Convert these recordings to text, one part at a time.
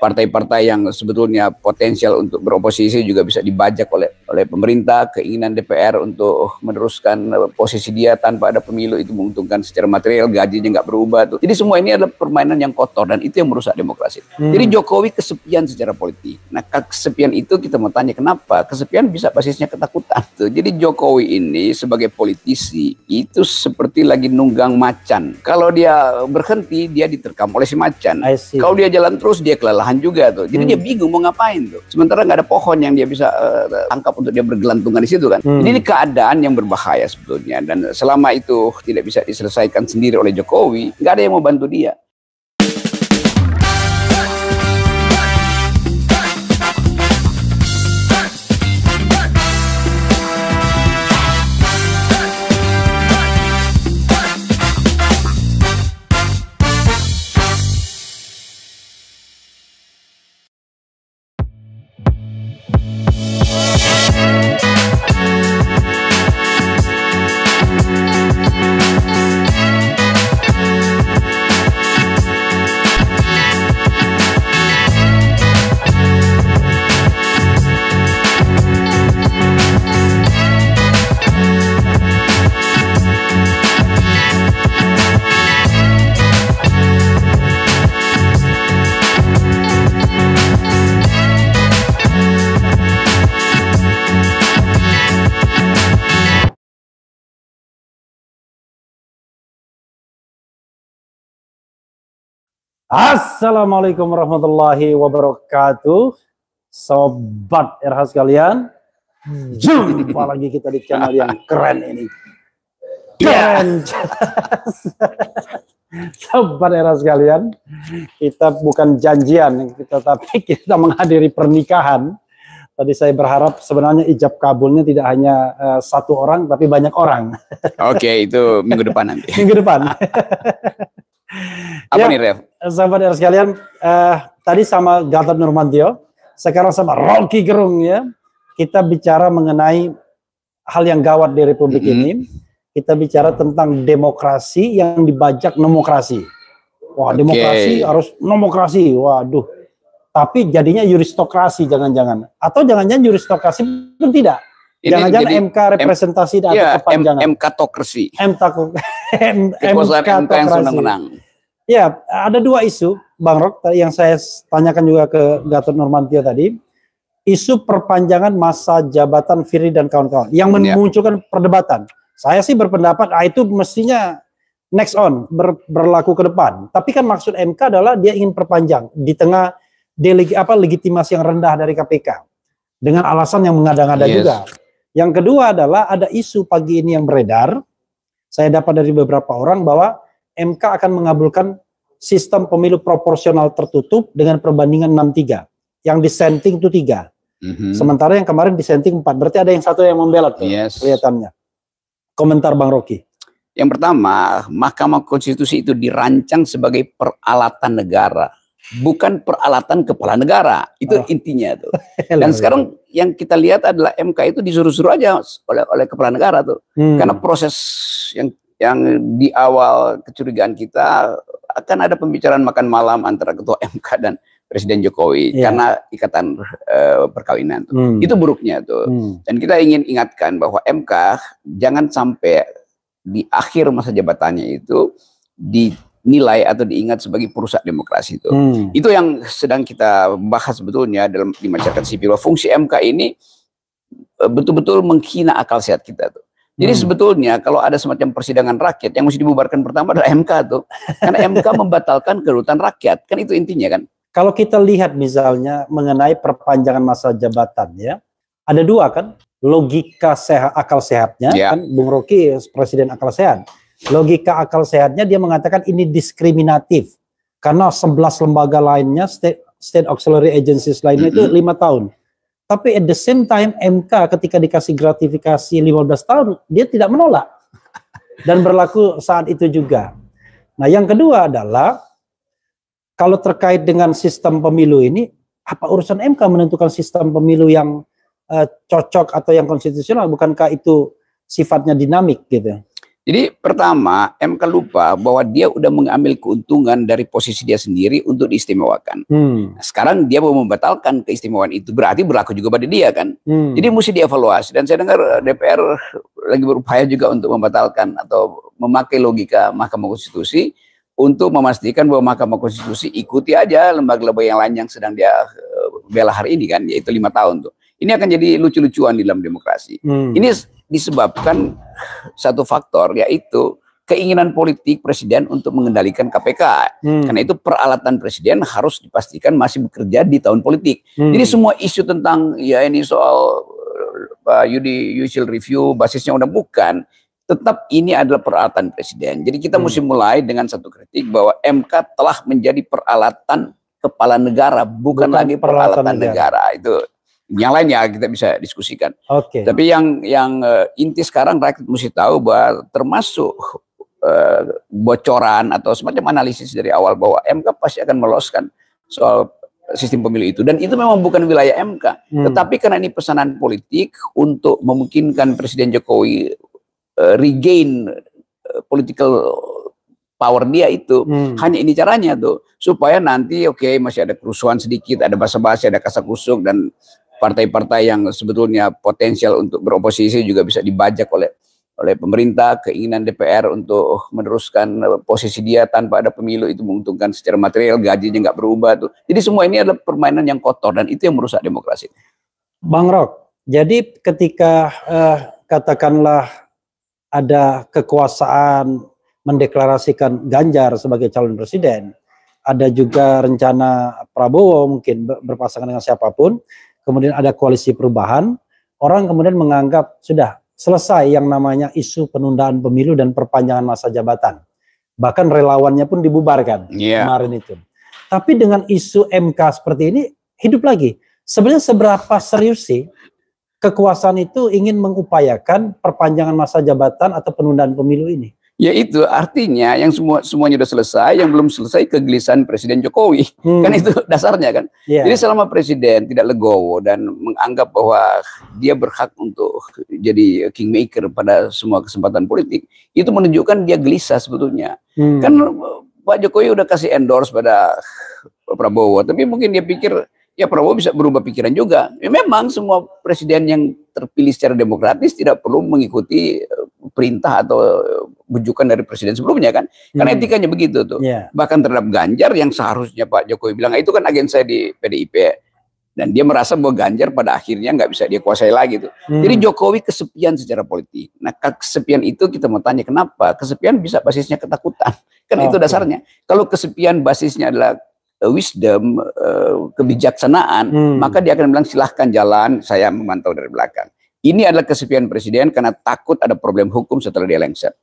partai-partai yang sebetulnya potensial untuk beroposisi juga bisa dibajak oleh pemerintah. Keinginan DPR untuk meneruskan posisi dia tanpa ada pemilu itu menguntungkan secara material, gajinya nggak berubah tuh. Jadi semua ini adalah permainan yang kotor dan itu yang merusak demokrasi. Jadi Jokowi kesepian secara politik. Nah, kesepian itu kita mau tanya kenapa? Kesepian bisa basisnya ketakutan tuh. Jadi Jokowi ini sebagai politisi itu seperti lagi nunggang macan. Kalau dia berhenti, dia diterkam oleh si macan. Kalau dia jalan terus, dia kelelahan juga tuh. Jadi dia bingung mau ngapain tuh. Sementara nggak ada pohon yang dia bisa tangkap untuk dia bergelantungan di situ kan. Jadi ini keadaan yang berbahaya sebetulnya. Dan selama itu tidak bisa diselesaikan sendiri oleh Jokowi, nggak ada yang mau bantu dia. Assalamualaikum warahmatullahi wabarakatuh, sobat RH sekalian. Jumpa lagi kita di channel yang keren ini. Keren. Sobat RH sekalian, kita bukan janjian, tapi kita menghadiri pernikahan. Tadi saya berharap sebenarnya ijab kabulnya tidak hanya satu orang, tapi banyak orang. Oke, itu minggu depan nanti. Minggu depan. Apa nih, Rev? Sahabat RH sekalian, tadi sama Gatot Nurmantio, sekarang sama Rocky Gerung ya. Kita bicara mengenai hal yang gawat di Republik ini. Kita bicara tentang demokrasi yang dibajak nomokrasi. Wah, demokrasi harus nomokrasi. Waduh. Tapi jadinya juristokrasi jangan-jangan. Atau jangan-jangan juristokrasi pun tidak. Jangan-jangan MK representasi dan kepanjangan. MK-tokrasi. Kekuasaan MK yang senang-senang. Ya, ada dua isu, Bang Rok, yang saya tanyakan juga ke Gatot Nurmantio tadi. Isu perpanjangan masa jabatan Firly dan kawan-kawan yang memunculkan perdebatan. Saya sih berpendapat itu mestinya next on, berlaku ke depan. Tapi kan maksud MK adalah dia ingin perpanjang di tengah legitimasi yang rendah dari KPK. Dengan alasan yang mengada-ngada juga. Yang kedua adalah ada isu pagi ini yang beredar, saya dapat dari beberapa orang bahwa MK akan mengabulkan sistem pemilu proporsional tertutup dengan perbandingan 6-3. Yang dissenting itu 3. Sementara yang kemarin dissenting 4. Berarti ada yang satu yang membelot kelihatannya. Komentar Bang Rocky. Yang pertama, Mahkamah Konstitusi itu dirancang sebagai peralatan negara. Bukan peralatan kepala negara, itu intinya tuh. Dan sekarang yang kita lihat adalah MK itu disuruh-suruh aja oleh kepala negara tuh. Karena proses yang di awal kecurigaan kita akan ada pembicaraan makan malam antara ketua MK dan Presiden Jokowi karena ikatan perkawinan tuh. Itu buruknya tuh. Dan kita ingin ingatkan bahwa MK jangan sampai di akhir masa jabatannya itu dinilai atau diingat sebagai perusak demokrasi itu. Itu yang sedang kita bahas sebetulnya di masyarakat sipil. Fungsi MK ini betul-betul menghina akal sehat kita tuh. Jadi sebetulnya kalau ada semacam persidangan rakyat yang mesti dibubarkan pertama adalah MK tuh. Karena MK membatalkan kedaulatan rakyat. Kan itu intinya kan. Kalau kita lihat misalnya mengenai perpanjangan masa jabatan ya. Ada dua kan. Logika akal sehatnya kan Bung Rocky presiden akal sehat. Logika akal sehatnya dia mengatakan ini diskriminatif karena 11 lembaga lainnya state auxiliary agencies lainnya itu 5 tahun. Tapi at the same time MK ketika dikasih gratifikasi 15 tahun dia tidak menolak dan berlaku saat itu juga. Nah, yang kedua adalah kalau terkait dengan sistem pemilu ini apa urusan MK menentukan sistem pemilu yang cocok atau yang konstitusional, bukankah itu sifatnya dinamik gitu. Jadi pertama, MK lupa bahwa dia udah mengambil keuntungan dari posisi dia sendiri untuk diistimewakan. Sekarang dia mau membatalkan keistimewaan itu, berarti berlaku juga pada dia kan. Jadi mesti dievaluasi. Dan saya dengar DPR lagi berupaya juga untuk membatalkan atau memakai logika Mahkamah Konstitusi untuk memastikan bahwa Mahkamah Konstitusi ikuti aja lembaga-lembaga yang lain yang sedang dia bela hari ini kan, yaitu 5 tahun tuh. Ini akan jadi lucu-lucuan di dalam demokrasi. Ini disebabkan satu faktor, yaitu keinginan politik presiden untuk mengendalikan KPK. Karena itu peralatan presiden harus dipastikan masih bekerja di tahun politik. Jadi semua isu tentang ya ini soal judicial review basisnya udah bukan. Tetap ini adalah peralatan presiden. Jadi kita mesti mulai dengan satu kritik bahwa MK telah menjadi peralatan kepala negara, bukan lagi peralatan negara. Itu yang lain ya kita bisa diskusikan. Tapi yang inti sekarang rakyat mesti tahu bahwa termasuk bocoran atau semacam analisis dari awal bahwa MK pasti akan meloloskan soal sistem pemilu itu, dan itu memang bukan wilayah MK. Tetapi karena ini pesanan politik untuk memungkinkan Presiden Jokowi regain political power dia itu, hanya ini caranya tuh, supaya nanti masih ada kerusuhan sedikit, ada basa-basi, ada kasak-kusuk, dan partai-partai yang sebetulnya potensial untuk beroposisi juga bisa dibajak oleh pemerintah. Keinginan DPR untuk meneruskan posisi dia tanpa ada pemilu itu menguntungkan secara material, gajinya nggak berubah tuh. Jadi semua ini adalah permainan yang kotor dan itu yang merusak demokrasi. Bang Rok, jadi ketika katakanlah ada kekuasaan mendeklarasikan Ganjar sebagai calon presiden, ada juga rencana Prabowo mungkin berpasangan dengan siapapun, kemudian ada koalisi perubahan, orang kemudian menganggap sudah selesai yang namanya isu penundaan pemilu dan perpanjangan masa jabatan. Bahkan relawannya pun dibubarkan kemarin itu. Tapi dengan isu MK seperti ini hidup lagi. Sebenarnya seberapa serius sih kekuasaan itu ingin mengupayakan perpanjangan masa jabatan atau penundaan pemilu ini? Ya itu artinya yang semuanya sudah selesai, yang belum selesai kegelisahan Presiden Jokowi. Kan itu dasarnya kan. Jadi selama Presiden tidak legowo dan menganggap bahwa dia berhak untuk jadi kingmaker pada semua kesempatan politik, itu menunjukkan dia gelisah sebetulnya. Kan Pak Jokowi udah kasih endorse pada Prabowo, tapi mungkin dia pikir ya Prabowo bisa berubah pikiran juga. Ya, memang semua presiden yang terpilih secara demokratis tidak perlu mengikuti perintah atau bujukan dari presiden sebelumnya kan, karena etikanya begitu tuh. Bahkan terhadap Ganjar yang seharusnya Pak Jokowi bilang itu kan agen saya di PDIP, dan dia merasa bahwa Ganjar pada akhirnya nggak bisa dia kuasai lagi tuh. Jadi Jokowi kesepian secara politik. Nah kesepian itu kita mau tanya kenapa? Kesepian bisa basisnya ketakutan, kan itu dasarnya. Kalau kesepian basisnya adalah wisdom, kebijaksanaan, maka dia akan bilang silahkan jalan, saya memantau dari belakang. Ini adalah kesepian presiden karena takut ada problem hukum setelah dia lengser.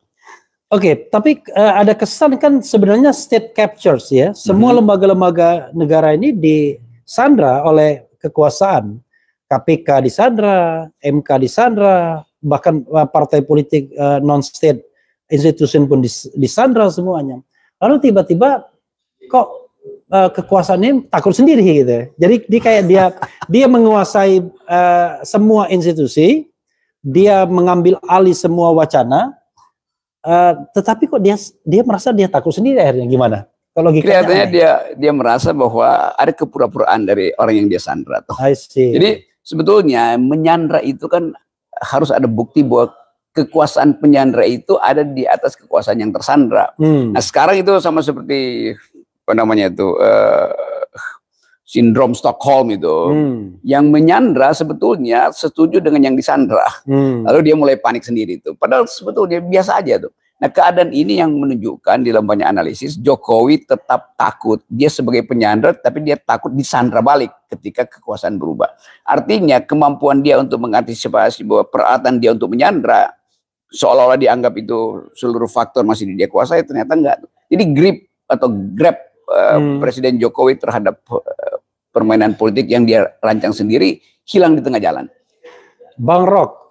Tapi ada kesan kan sebenarnya state captures ya. Semua lembaga-lembaga negara ini disandra oleh kekuasaan. KPK disandra, MK disandra, bahkan partai politik non-state institution pun disandra semuanya. Lalu tiba-tiba kok kekuasaan ini takut sendiri gitu. Jadi dia menguasai semua institusi, dia mengambil alih semua wacana, tetapi kok dia merasa dia takut sendiri akhirnya gimana? Kalau kelihatannya dia merasa bahwa ada kepura-puraan dari orang yang dia sandra. Jadi sebetulnya menyandra itu kan harus ada bukti bahwa kekuasaan penyandra itu ada di atas kekuasaan yang tersandra. Nah sekarang itu sama seperti apa namanya itu sindrom Stockholm itu, yang menyandra sebetulnya setuju dengan yang disandra, lalu dia mulai panik sendiri itu. Padahal sebetulnya biasa aja tuh. Nah keadaan ini yang menunjukkan di dalam banyak analisis Jokowi tetap takut. Dia sebagai penyandra tapi dia takut disandra balik ketika kekuasaan berubah. Artinya kemampuan dia untuk mengantisipasi bahwa peralatan dia untuk menyandra seolah-olah dianggap itu seluruh faktor masih dia kuasai, ternyata enggak. Jadi grab Presiden Jokowi terhadap permainan politik yang dia rancang sendiri hilang di tengah jalan. Bang Rok,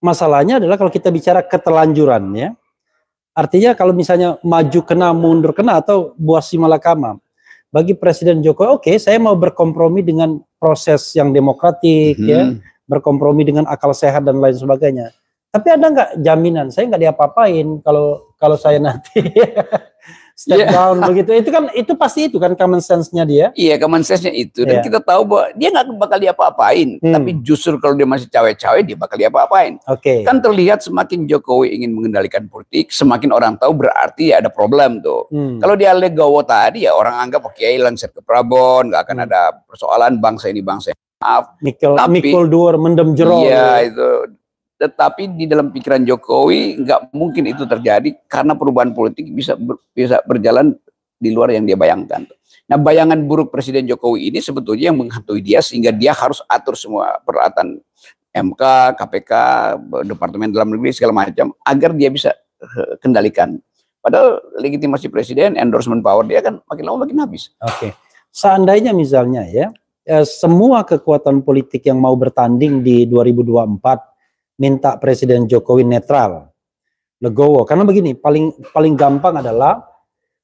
masalahnya adalah kalau kita bicara ketelanjuran ya, artinya kalau misalnya maju kena mundur kena atau buah si malakama, bagi Presiden Jokowi saya mau berkompromi dengan proses yang demokratik ya, berkompromi dengan akal sehat dan lain sebagainya. Tapi ada nggak jaminan saya nggak diapa-apain kalau saya nanti step down begitu? Itu pasti itu kan common sense-nya dia. Iya, common sense-nya itu. Dan kita tahu bahwa dia nggak bakal diapa-apain. Tapi justru kalau dia masih cawe-cawe, dia bakal diapa-apain. Kan terlihat semakin Jokowi ingin mengendalikan politik, semakin orang tahu berarti ada problem tuh. Kalau dia legowo tadi ya orang anggap oke, lengser ke Prabon, nggak akan ada persoalan bangsa ini bangsa ini. Maaf. Mikul dur mendem jero. Iya itu. Tetapi di dalam pikiran Jokowi nggak mungkin itu terjadi karena perubahan politik bisa berjalan di luar yang dia bayangkan. Nah, bayangan buruk Presiden Jokowi ini sebetulnya yang menghantui dia sehingga dia harus atur semua peralatan MK, KPK, Departemen Dalam Negeri segala macam agar dia bisa kendalikan. Padahal legitimasi presiden, endorsement power dia kan makin lama makin habis. Seandainya misalnya ya semua kekuatan politik yang mau bertanding di 2024 minta Presiden Jokowi netral, legowo. Karena begini, paling gampang adalah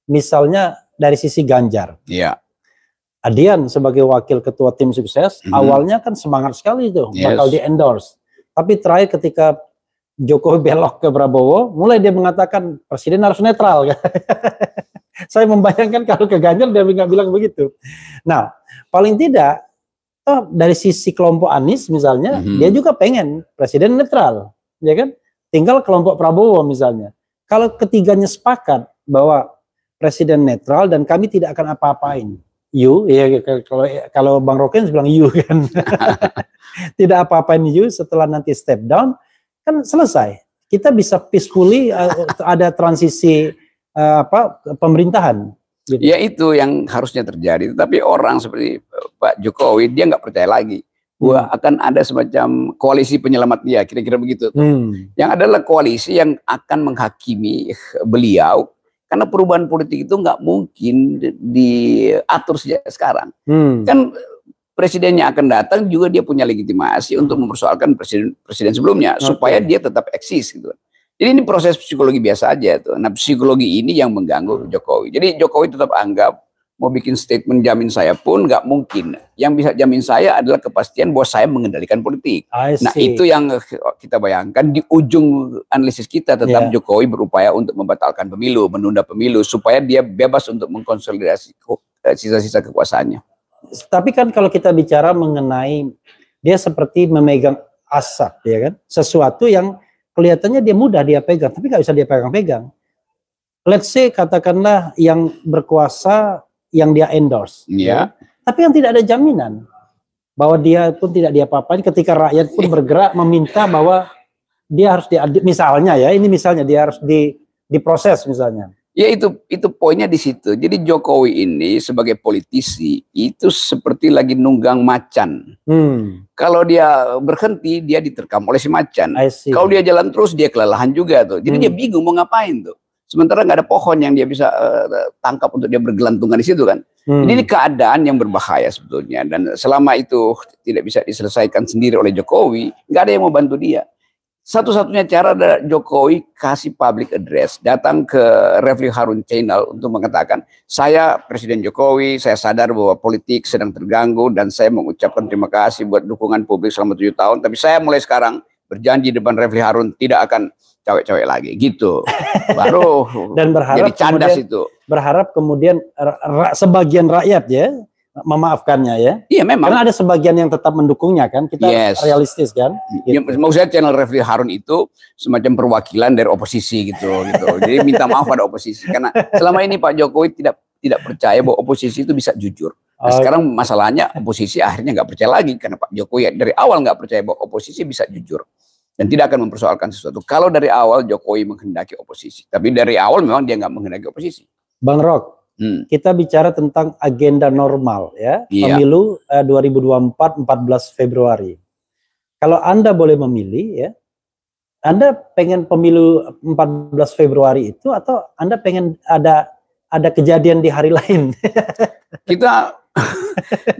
misalnya dari sisi Ganjar. Adian sebagai wakil ketua tim sukses, awalnya kan semangat sekali itu, bakal di endorse. Tapi terakhir ketika Jokowi belok ke Prabowo, mulai dia mengatakan Presiden harus netral. Saya membayangkan kalau ke Ganjar dia nggak bilang begitu. Nah, paling tidak dari sisi kelompok Anies misalnya, dia juga pengen Presiden netral, ya kan? Tinggal kelompok Prabowo misalnya. Kalau ketiganya sepakat bahwa Presiden netral dan kami tidak akan apa-apain, ya kalau Bang Roken bilang kan, tidak apa-apain setelah nanti step down, kan selesai. Kita bisa peacefully ada transisi pemerintahan. Gitu. Ya itu yang harusnya terjadi. Tapi orang seperti Pak Jokowi dia nggak percaya lagi bahwa akan ada semacam koalisi penyelamat dia, kira-kira begitu. Yang adalah koalisi yang akan menghakimi beliau karena perubahan politik itu nggak mungkin diatur sejak sekarang. Kan presidennya akan datang juga dia punya legitimasi untuk mempersoalkan presiden sebelumnya supaya dia tetap eksis gitu. Jadi ini proses psikologi biasa aja tuh. Nah, psikologi ini yang mengganggu Jokowi. Jadi Jokowi tetap anggap mau bikin statement jamin saya pun nggak mungkin. Yang bisa jamin saya adalah kepastian bahwa saya mengendalikan politik. Nah, itu yang kita bayangkan di ujung analisis kita tetap Jokowi berupaya untuk membatalkan pemilu, menunda pemilu supaya dia bebas untuk mengkonsolidasi sisa-sisa kekuasaannya. Tapi kan kalau kita bicara mengenai dia seperti memegang asap, ya kan? Sesuatu yang kelihatannya dia mudah dia pegang, tapi nggak bisa dia pegang-pegang. Let's say katakanlah yang berkuasa yang dia endorse, ya? Tapi yang tidak ada jaminan bahwa dia pun tidak diapa-apain ketika rakyat pun bergerak meminta bahwa dia harus misalnya ya, ini misalnya dia harus diproses misalnya. Ya itu poinnya di situ. Jadi Jokowi ini sebagai politisi itu seperti lagi nunggang macan. Kalau dia berhenti dia diterkam oleh si macan. Kalau dia jalan terus dia kelelahan juga tuh. Jadi dia bingung mau ngapain tuh. Sementara nggak ada pohon yang dia bisa tangkap untuk dia bergelantungan di situ kan. Ini keadaan yang berbahaya sebetulnya. Dan selama itu tidak bisa diselesaikan sendiri oleh Jokowi, nggak ada yang mau bantu dia. Satu-satunya cara adalah Jokowi kasih public address, datang ke Refli Harun Channel untuk mengatakan, saya Presiden Jokowi, saya sadar bahwa politik sedang terganggu dan saya mengucapkan terima kasih buat dukungan publik selama 7 tahun, tapi saya mulai sekarang berjanji depan Refli Harun tidak akan cawe-cawe lagi, gitu. Baru dan berharap jadi candas itu. Berharap kemudian sebagian rakyat ya memaafkannya ya. Iya memang. Karena ada sebagian yang tetap mendukungnya kan. Kita realistis kan. Gitu. Maksud saya channel Refli Harun itu semacam perwakilan dari oposisi gitu. Jadi minta maaf pada oposisi karena selama ini Pak Jokowi tidak percaya bahwa oposisi itu bisa jujur. Nah, sekarang masalahnya oposisi akhirnya nggak percaya lagi karena Pak Jokowi dari awal nggak percaya bahwa oposisi bisa jujur dan tidak akan mempersoalkan sesuatu. Kalau dari awal Jokowi menghendaki oposisi, tapi dari awal memang dia nggak menghendaki oposisi. Bang Rok. Kita bicara tentang agenda normal ya, pemilu 2024 14 Februari. Kalau Anda boleh memilih ya, Anda pengen pemilu 14 Februari itu atau Anda pengen ada kejadian di hari lain? Kita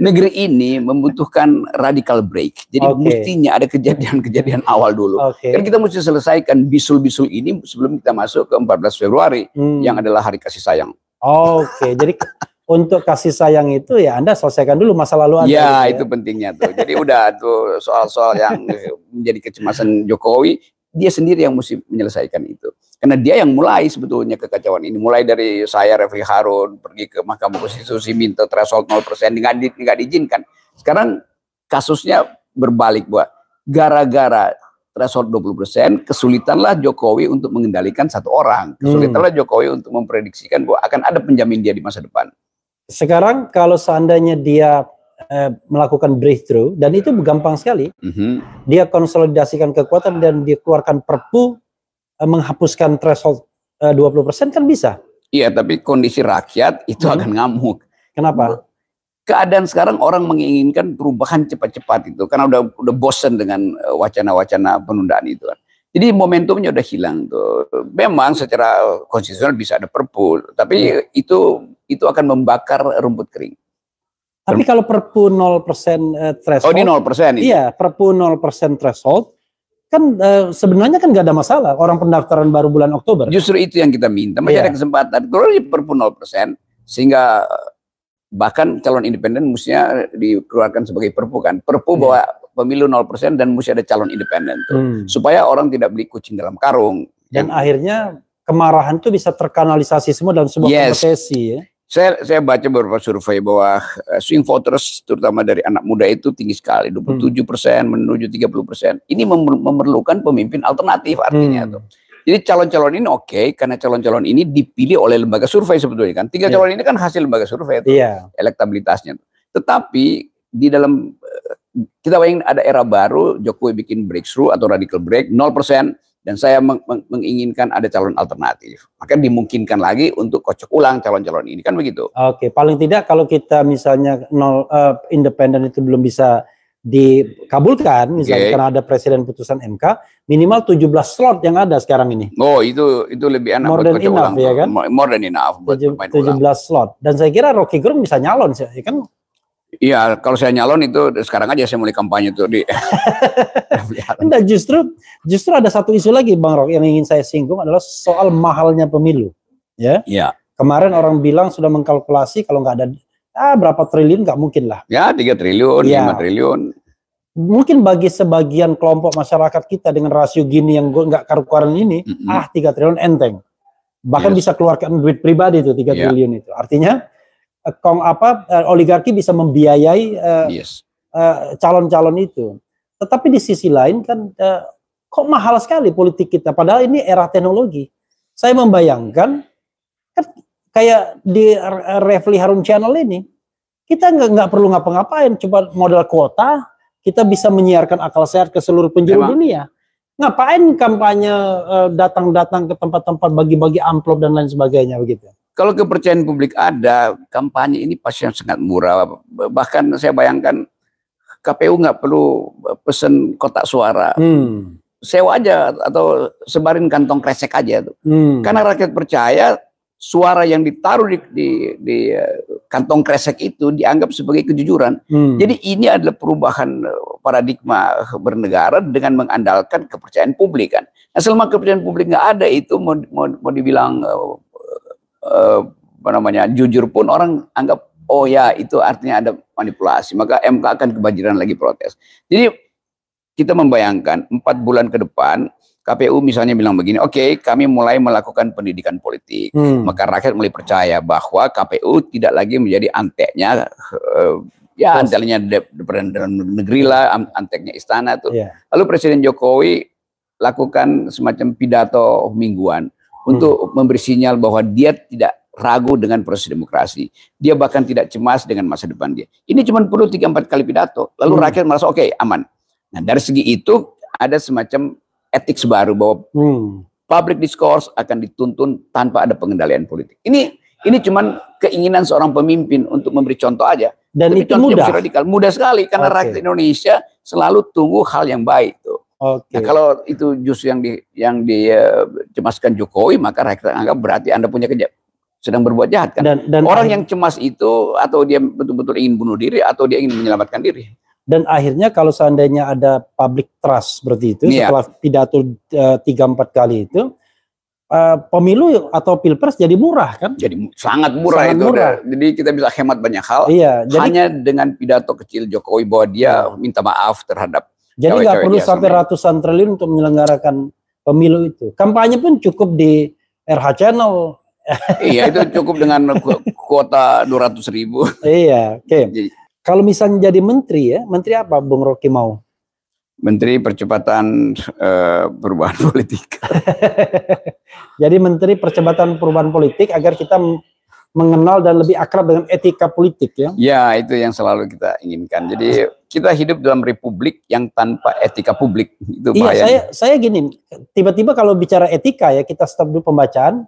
negeri ini membutuhkan radical break. Jadi mestinya ada kejadian-kejadian awal dulu. Kan kita mesti selesaikan bisul-bisul ini sebelum kita masuk ke 14 Februari yang adalah hari kasih sayang. Jadi untuk kasih sayang itu ya Anda selesaikan dulu masa lalu Anda. Ya, itu pentingnya tuh. Jadi udah tuh soal-soal yang menjadi kecemasan Jokowi dia sendiri yang mesti menyelesaikan itu. Karena dia yang mulai sebetulnya kekacauan ini. Mulai dari saya, Refli Harun, pergi ke Mahkamah Konstitusi, minta threshold 0%, nggak diizinkan. Sekarang kasusnya berbalik, bahwa gara-gara threshold 20%, kesulitanlah Jokowi untuk mengendalikan satu orang. Kesulitanlah Jokowi untuk memprediksikan bahwa akan ada penjamin dia di masa depan. Sekarang kalau seandainya dia melakukan breakthrough, dan itu gampang sekali, dia konsolidasikan kekuatan dan dia keluarkan perpu menghapuskan threshold 20% kan bisa. Iya, tapi kondisi rakyat itu akan ngamuk. Kenapa? Keadaan sekarang orang menginginkan perubahan cepat-cepat itu karena udah bosen dengan wacana-wacana penundaan itu kan. Jadi momentumnya udah hilang tuh. Memang secara konstitusional bisa ada perpu, tapi itu akan membakar rumput kering. Tapi kalau perpu 0% threshold. Oh, ini 0% ini. Iya, perpu 0% threshold kan sebenarnya kan nggak ada masalah. Orang pendaftaran baru bulan Oktober. Justru itu yang kita minta. Masih ada kesempatan. Kalau di perpu 0% sehingga bahkan calon independen mestinya dikeluarkan sebagai perpu kan. Perpu bahwa pemilu 0% dan mesti ada calon independen tuh. Supaya orang tidak beli kucing dalam karung. Dan akhirnya kemarahan itu bisa terkanalisasi semua dalam sebuah kompetisi ya. Saya baca beberapa survei bahwa swing voters terutama dari anak muda itu tinggi sekali, 27% menuju 30%. Ini memerlukan pemimpin alternatif artinya tuh. Jadi calon-calon ini oke, karena calon-calon ini dipilih oleh lembaga survei sebetulnya kan. 3 calon ini kan hasil lembaga survei itu, elektabilitasnya. Tetapi di dalam kita bayangin ada era baru, Jokowi bikin breakthrough atau radical break 0%. Dan saya menginginkan ada calon alternatif. Maka dimungkinkan lagi untuk kocok ulang calon-calon ini. Kan begitu. Oke, paling tidak kalau kita misalnya independen itu belum bisa dikabulkan, misalnya karena ada presiden putusan MK, minimal 17 slot yang ada sekarang ini. Oh, itu lebih enak buat kocok ulang. Ya kan? More than enough buat 17 slot. Dan saya kira Rocky Gerung bisa nyalon, ya kan? Iya, kalau saya nyalon itu sekarang aja saya mulai kampanye tuh di. Enggak, justru ada satu isu lagi Bang Rok yang ingin saya singgung adalah soal mahalnya pemilu. Ya. Iya. Kemarin orang bilang sudah mengkalkulasi kalau nggak ada berapa triliun nggak mungkin lah. Ya, 3 triliun, 5 triliun. Mungkin bagi sebagian kelompok masyarakat kita dengan rasio gini yang nggak karu-karuan ini, 3 triliun enteng. Bahkan bisa keluarkan duit pribadi itu 3 triliun itu. Artinya oligarki bisa membiayai calon-calon itu. Tetapi di sisi lain kan kok mahal sekali politik kita. Padahal ini era teknologi. Saya membayangkan kan kayak di Refli Harun Channel ini kita nggak perlu ngapa-ngapain. Coba modal kuota kita bisa menyiarkan akal sehat ke seluruh penjuru dunia. Ngapain kampanye datang-datang ke tempat-tempat bagi-bagi amplop dan lain sebagainya begitu. Kalau kepercayaan publik ada, kampanye ini pasti yang sangat murah. Bahkan saya bayangkan KPU nggak perlu pesen kotak suara. Sewa aja atau sebarin kantong kresek aja tuh. Karena rakyat percaya suara yang ditaruh di kantong kresek itu dianggap sebagai kejujuran. Jadi ini adalah perubahan paradigma bernegara dengan mengandalkan kepercayaan publik kan. Nah, selama kepercayaan publik nggak ada itu mau dibilang jujur pun orang anggap oh ya itu artinya ada manipulasi, maka MK akan kebanjiran lagi protes. Jadi kita membayangkan 4 bulan ke depan KPU misalnya bilang begini, oke, kami mulai melakukan pendidikan politik, maka rakyat mulai percaya bahwa KPU tidak lagi menjadi anteknya anteknya dalam negeri lah, anteknya istana tuh. Lalu Presiden Jokowi lakukan semacam pidato mingguan untuk memberi sinyal bahwa dia tidak ragu dengan proses demokrasi. Dia bahkan tidak cemas dengan masa depan dia. Ini cuma perlu 3-4 kali pidato. Lalu rakyat merasa oke, aman. Nah dari segi itu ada semacam etik baru bahwa public discourse akan dituntun tanpa ada pengendalian politik. Ini cuma keinginan seorang pemimpin untuk memberi contoh aja. Dan tapi itu mudah sekali karena rakyat Indonesia selalu tunggu hal yang baik tuh. Nah, kalau itu justru yang dicemaskan Jokowi, maka rakyat anggap berarti Anda sedang berbuat jahat kan. Dan orang yang cemas itu atau dia betul-betul ingin bunuh diri atau dia ingin menyelamatkan diri. Dan akhirnya kalau seandainya ada public trust seperti itu setelah pidato 3-4 kali itu, pemilu atau pilpres jadi murah kan? Jadi sangat murah itu. Jadi kita bisa hemat banyak hal. Hanya dengan pidato kecil Jokowi bahwa dia minta maaf terhadap. Jadi nggak perlu sampai ratusan triliun untuk menyelenggarakan pemilu itu. Kampanye pun cukup di RH Channel. Iya, itu cukup dengan kuota 200.000. Iya, oke. Kalau misalnya jadi menteri ya, menteri apa Bung Rocky mau? Menteri Percepatan Perubahan Politik. Jadi Menteri Percepatan Perubahan Politik agar kita mengenal dan lebih akrab dengan etika politik ya. Ya, itu yang selalu kita inginkan. Jadi kita hidup dalam republik yang tanpa etika publik. Itu bahaya. Iya, saya gini, tiba-tiba kalau bicara etika ya, kita stop dulu pembacaan,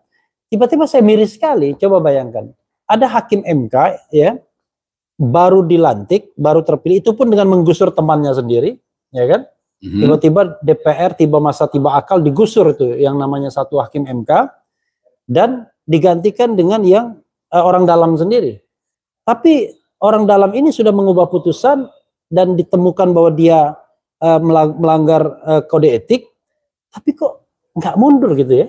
tiba-tiba saya miris sekali. Coba bayangkan, ada hakim MK ya, baru dilantik, baru terpilih, itu pun dengan menggusur temannya sendiri, ya kan? Tiba-tiba DPR, tiba masa, tiba akal, digusur itu yang namanya satu hakim MK, dan digantikan dengan yang orang dalam sendiri. Tapi orang dalam ini sudah mengubah putusan dan ditemukan bahwa dia melanggar kode etik, tapi kok nggak mundur gitu ya?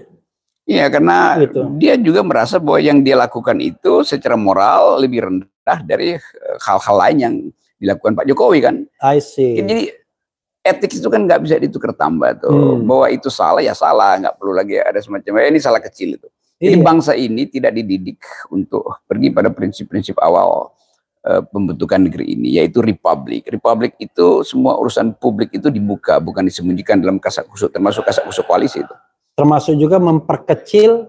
Iya, karena dia juga merasa bahwa yang dia lakukan itu secara moral lebih rendah dari hal-hal lain yang dilakukan Pak Jokowi kan. I see. Jadi etik itu kan nggak bisa ditukar tambah tuh. Bahwa itu salah ya salah, nggak perlu lagi ada semacam ini salah kecil itu. Jadi bangsa ini tidak dididik untuk pergi pada prinsip-prinsip awal pembentukan negeri ini, yaitu republik. Republik itu semua urusan publik itu dibuka, bukan disembunyikan dalam kasak-kusuk, termasuk kasak-kusuk koalisi itu. Termasuk juga memperkecil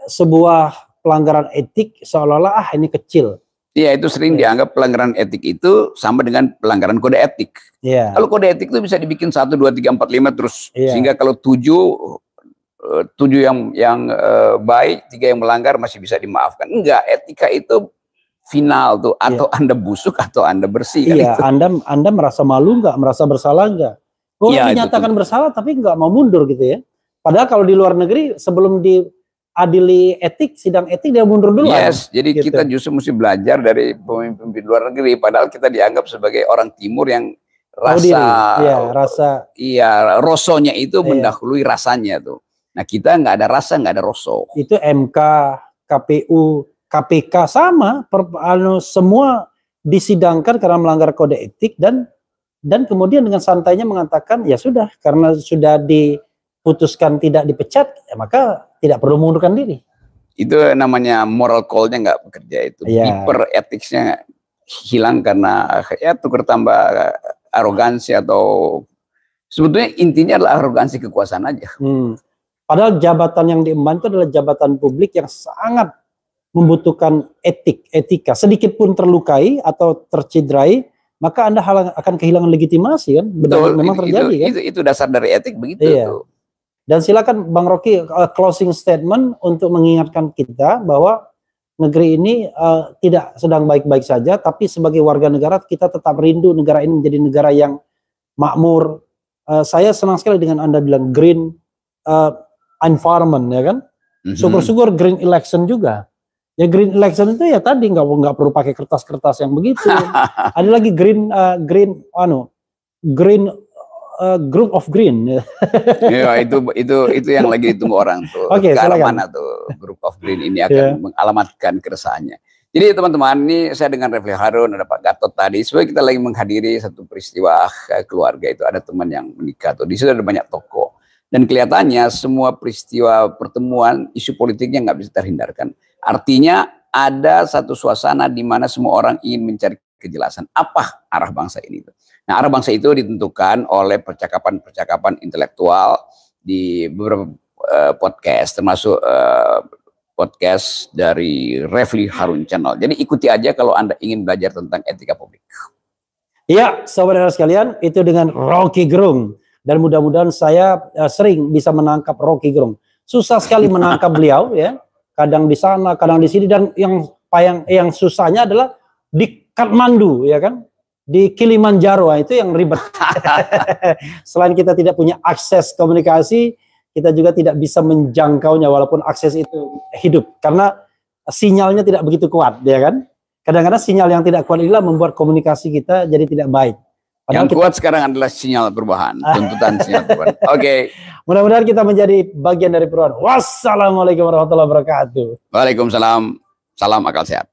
sebuah pelanggaran etik seolah-olah ini kecil. Iya, itu sering dianggap pelanggaran etik itu sama dengan pelanggaran kode etik. Kalau kode etik itu bisa dibikin 1, 2, 3, 4, 5 terus, sehingga kalau 7 yang baik, 3 yang melanggar masih bisa dimaafkan. Enggak, etika itu final tuh, atau Anda busuk atau Anda bersih. Iya, kan itu. Anda merasa malu nggak, merasa bersalah nggak? Orang dinyatakan bersalah tapi nggak mau mundur gitu ya. Padahal kalau di luar negeri sebelum diadili etik, sidang etik dia mundur dulu. Yes, jadi gitu. Kita justru mesti belajar dari pemimpin luar negeri. Padahal kita dianggap sebagai orang timur yang rosonya itu mendahului rasanya tuh. Nah, kita nggak ada rasa, nggak ada roso. Itu MK, KPU, KPK sama, semua disidangkan karena melanggar kode etik dan kemudian dengan santainya mengatakan ya sudah, karena sudah diputuskan tidak dipecat, ya maka tidak perlu mengundurkan diri. Itu namanya moral call-nya nggak bekerja itu. Hyper etiknya hilang karena ya tukar tambah arogansi atau sebetulnya intinya adalah arogansi kekuasaan aja. Padahal jabatan yang diemban itu adalah jabatan publik yang sangat membutuhkan etika. Sedikit pun terlukai atau tercederai, maka Anda akan kehilangan legitimasi kan? Betul, memang terjadi kan? Itu dasar dari etik begitu. Tuh. Dan silakan Bang Rocky closing statement untuk mengingatkan kita bahwa negeri ini tidak sedang baik-baik saja, tapi sebagai warga negara kita tetap rindu negara ini menjadi negara yang makmur. Saya senang sekali dengan Anda bilang green environment ya kan, syukur-syukur green election juga. Ya green election itu ya tadi nggak perlu pakai kertas-kertas yang begitu. Ada lagi green group of green. Ya itu yang lagi ditunggu orang tuh. Oke, ke arah mana tuh group of green ini akan mengalamatkan keresahannya. Jadi teman-teman, ini saya dengan Refli Harun, ada Pak Gatot tadi. Sebenarnya kita lagi menghadiri satu peristiwa keluarga itu, ada teman yang menikah tuh. Di situ ada banyak tokoh. Dan kelihatannya semua peristiwa pertemuan isu politiknya nggak bisa terhindarkan. Artinya ada satu suasana di mana semua orang ingin mencari kejelasan apa arah bangsa ini. Nah, arah bangsa itu ditentukan oleh percakapan-percakapan intelektual di beberapa podcast, termasuk podcast dari Refli Harun Channel. Jadi ikuti aja kalau Anda ingin belajar tentang etika publik. Iya, saudara sekalian, itu dengan Rocky Gerung. Dan mudah-mudahan saya sering bisa menangkap Rocky Gerung. Susah sekali menangkap beliau ya. Kadang di sana, kadang di sini, dan yang susahnya adalah di Kathmandu ya kan. Di Kilimanjaro itu yang ribet. Selain kita tidak punya akses komunikasi, kita juga tidak bisa menjangkaunya walaupun akses itu hidup karena sinyalnya tidak begitu kuat ya kan. Kadang-kadang sinyal yang tidak kuat inilah membuat komunikasi kita jadi tidak baik. Padahal yang kuat sekarang adalah sinyal perubahan, tuntutan sinyal perubahan. Oke. Mudah-mudahan kita menjadi bagian dari perubahan. Wassalamualaikum warahmatullahi wabarakatuh. Waalaikumsalam. Salam akal sehat.